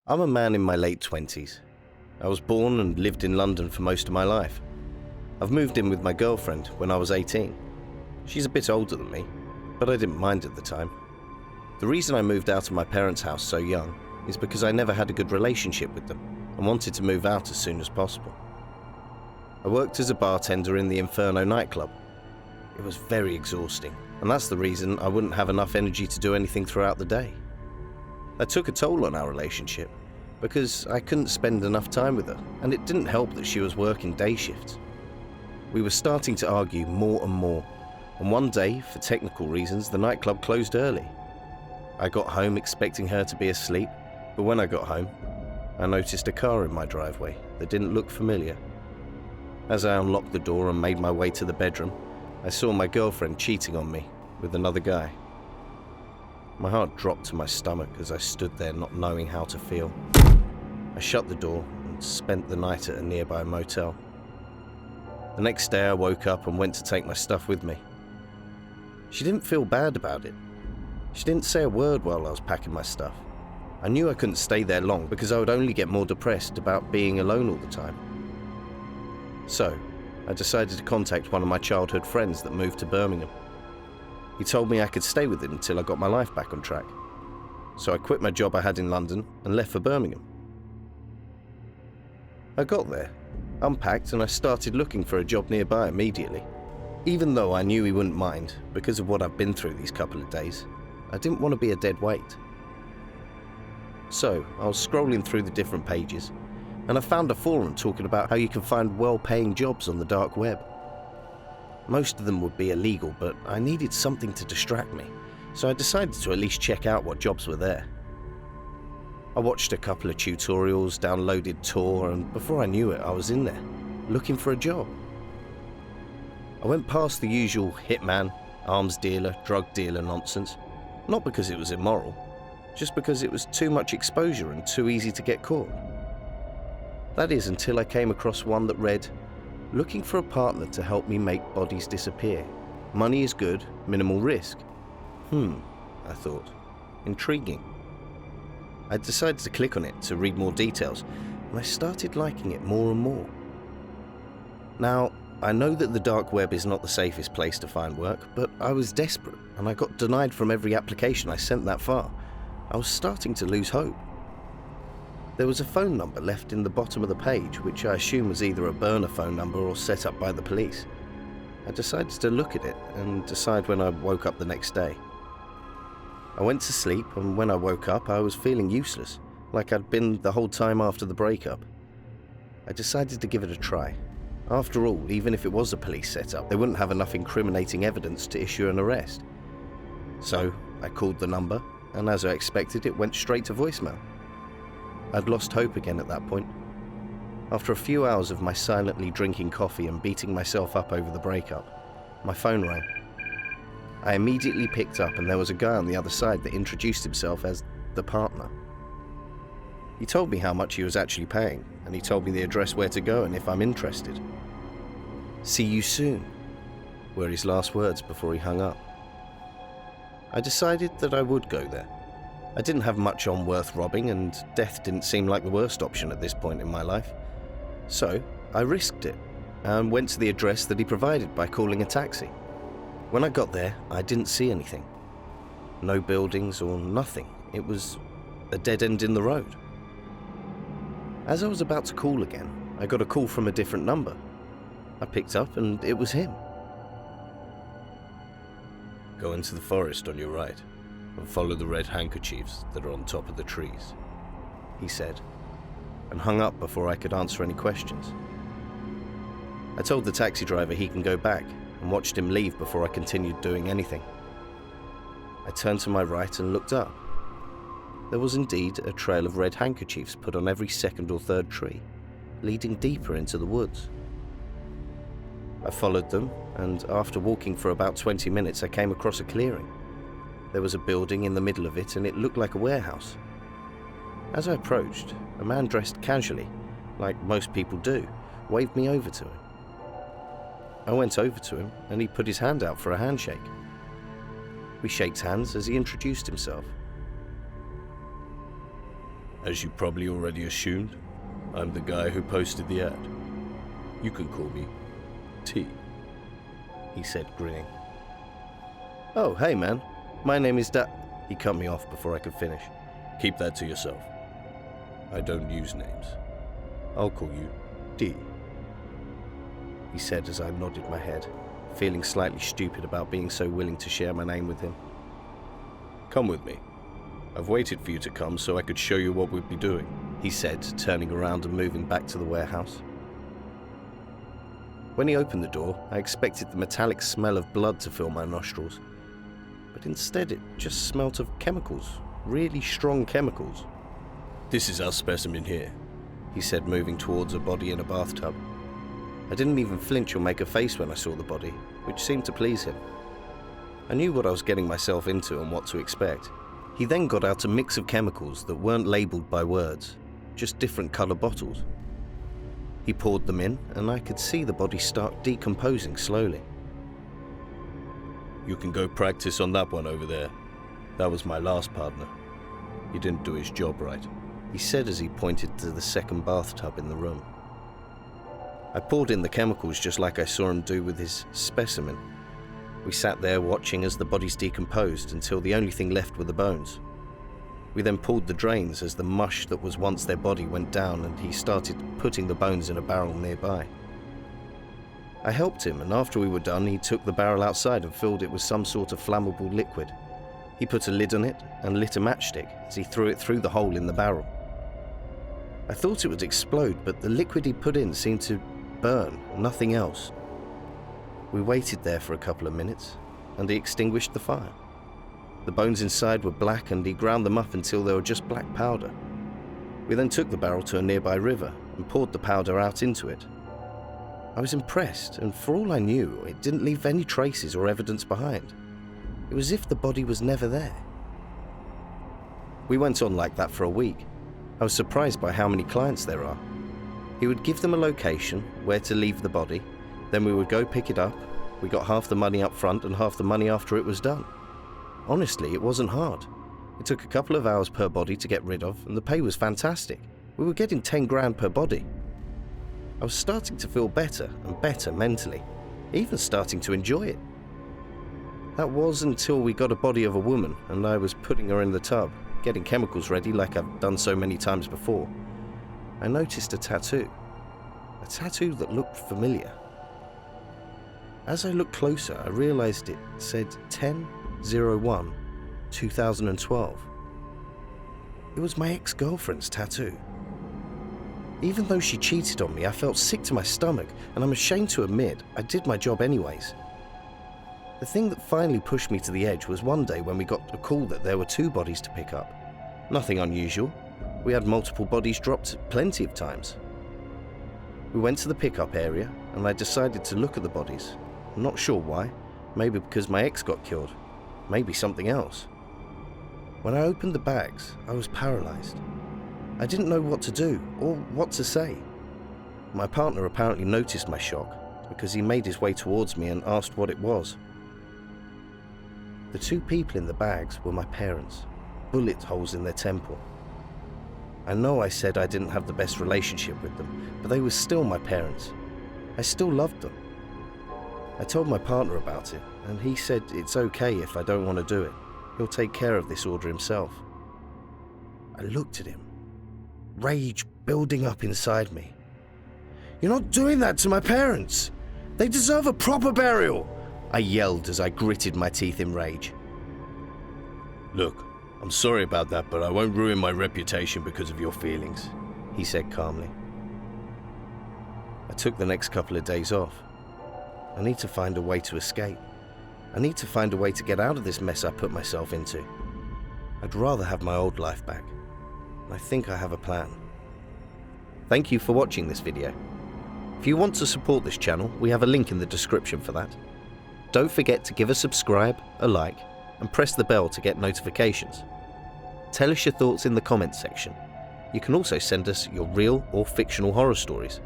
I'm a man in my late 20s. I was born and lived in London for most of my life. I've moved in with my girlfriend when I was 18. She's a bit older than me, but I didn't mind at the time. The reason I moved out of my parents' house so young is because I never had a good relationship with them and wanted to move out as soon as possible. I worked as a bartender in the Inferno nightclub. It was very exhausting, and that's the reason I wouldn't have enough energy to do anything throughout the day. That took a toll on our relationship because I couldn't spend enough time with her, and it didn't help that she was working day shifts. We were starting to argue more and more, and one day, for technical reasons, the nightclub closed early. I got home expecting her to be asleep, but when I got home, I noticed a car in my driveway that didn't look familiar. As I unlocked the door and made my way to the bedroom, I saw my girlfriend cheating on me with another guy. My heart dropped to my stomach as I stood there not knowing how to feel. I shut the door and spent the night at a nearby motel. The next day I woke up and went to take my stuff with me. She didn't feel bad about it. She didn't say a word while I was packing my stuff. I knew I couldn't stay there long because I would only get more depressed about being alone all the time. So, I decided to contact one of my childhood friends that moved to Birmingham. He told me I could stay with him until I got my life back on track. So I quit my job I had in London and left for Birmingham. I got there, unpacked, and I started looking for a job nearby immediately. Even though I knew he wouldn't mind because of what I've been through these couple of days, I didn't want to be a dead weight. So I was scrolling through the different pages, and I found a forum talking about how you can find well-paying jobs on the dark web. Most of them would be illegal, but I needed something to distract me, so I decided to at least check out what jobs were there. I watched a couple of tutorials, downloaded Tor, and before I knew it, I was in there, looking for a job. I went past the usual hitman, arms dealer, drug dealer nonsense, not because it was immoral, just because it was too much exposure and too easy to get caught. That is until I came across one that read, "Looking for a partner to help me make bodies disappear. Money is good, minimal risk." I thought. Intriguing. I decided to click on it to read more details, and I started liking it more and more. Now, I know that the dark web is not the safest place to find work, but I was desperate, and I got denied from every application I sent that far. I was starting to lose hope. There was a phone number left in the bottom of the page, which I assume was either a burner phone number or set up by the police. I decided to look at it and decide when I woke up the next day. I went to sleep, and when I woke up, I was feeling useless, like I'd been the whole time after the breakup. I decided to give it a try. After all, even if it was a police setup, they wouldn't have enough incriminating evidence to issue an arrest. So I called the number, and as I expected, it went straight to voicemail. I'd lost hope again at that point. After a few hours of my silently drinking coffee and beating myself up over the breakup, my phone rang. I immediately picked up, and there was a guy on the other side that introduced himself as the partner. He told me how much he was actually paying, and he told me the address where to go and if I'm interested. "See you soon," were his last words before he hung up. I decided that I would go there. I didn't have much on worth robbing, and death didn't seem like the worst option at this point in my life. So I risked it and went to the address that he provided by calling a taxi. When I got there, I didn't see anything. No buildings or nothing. It was a dead end in the road. As I was about to call again, I got a call from a different number. I picked up, and it was him. "Go into the forest on your right and follow the red handkerchiefs that are on top of the trees," he said, and hung up before I could answer any questions. I told the taxi driver he can go back and watched him leave before I continued doing anything. I turned to my right and looked up. There was indeed a trail of red handkerchiefs put on every second or third tree, leading deeper into the woods. I followed them, and after walking for about 20 minutes, I came across a clearing. There was a building in the middle of it, and it looked like a warehouse. As I approached, a man dressed casually, like most people do, waved me over to him. I went over to him, and he put his hand out for a handshake. We shaked hands as he introduced himself. As you probably already assumed, I'm the guy who posted the ad. You can call me T, he said, grinning. Oh, hey man, my name is He cut me off before I could finish. Keep that to yourself. I don't use names. I'll call you D, he said as I nodded my head, feeling slightly stupid about being so willing to share my name with him. Come with me. I've waited for you to come so I could show you what we'd be doing, he said, turning around and moving back to the warehouse. When he opened the door, I expected the metallic smell of blood to fill my nostrils, but instead it just smelt of chemicals, really strong chemicals. This is our specimen here, he said, moving towards a body in a bathtub. I didn't even flinch or make a face when I saw the body, which seemed to please him. I knew what I was getting myself into and what to expect. He then got out a mix of chemicals that weren't labelled by words, just different colour bottles. He poured them in, and I could see the body start decomposing slowly. You can go practice on that one over there. That was my last partner. He didn't do his job right, he said as he pointed to the second bathtub in the room. I poured in the chemicals just like I saw him do with his specimen. We sat there watching as the bodies decomposed until the only thing left were the bones. We then pulled the drains as the mush that was once their body went down, and he started putting the bones in a barrel nearby. I helped him, and after we were done, he took the barrel outside and filled it with some sort of flammable liquid. He put a lid on it and lit a matchstick as he threw it through the hole in the barrel. I thought it would explode, but the liquid he put in seemed to burn, nothing else. We waited there for a couple of minutes, and he extinguished the fire. The bones inside were black, and he ground them up until they were just black powder. We then took the barrel to a nearby river and poured the powder out into it. I was impressed, and for all I knew, it didn't leave any traces or evidence behind. It was as if the body was never there. We went on like that for a week. I was surprised by how many clients there are. He would give them a location, where to leave the body, then we would go pick it up. We got half the money up front and half the money after it was done. Honestly, it wasn't hard. It took a couple of hours per body to get rid of, and the pay was fantastic. We were getting 10 grand per body. I was starting to feel better and better mentally, even starting to enjoy it. That was until we got a body of a woman, and I was putting her in the tub, getting chemicals ready like I've done so many times before. I noticed a tattoo that looked familiar. As I looked closer, I realized it said 10/01/2012. It was my ex-girlfriend's tattoo. Even though she cheated on me, I felt sick to my stomach, and I'm ashamed to admit I did my job anyways. The thing that finally pushed me to the edge was one day when we got a call that there were 2 bodies to pick up. Nothing unusual. We had multiple bodies dropped plenty of times. We went to the pickup area, and I decided to look at the bodies. I'm not sure why. Maybe because my ex got killed. Maybe something else. When I opened the bags, I was paralyzed. I didn't know what to do or what to say. My partner apparently noticed my shock because he made his way towards me and asked what it was. The 2 people in the bags were my parents, bullet holes in their temple. I know I said I didn't have the best relationship with them, but they were still my parents. I still loved them. I told my partner about it, and he said it's okay if I don't want to do it. He'll take care of this order himself. I looked at him, rage building up inside me. "You're not doing that to my parents! They deserve a proper burial!" I yelled as I gritted my teeth in rage. Look, I'm sorry about that, but I won't ruin my reputation because of your feelings, he said calmly. I took the next couple of days off. I need to find a way to escape. I need to find a way to get out of this mess I put myself into. I'd rather have my old life back. I think I have a plan. Thank you for watching this video. If you want to support this channel, we have a link in the description for that. Don't forget to give a subscribe, a like, and press the bell to get notifications. Tell us your thoughts in the comments section. You can also send us your real or fictional horror stories.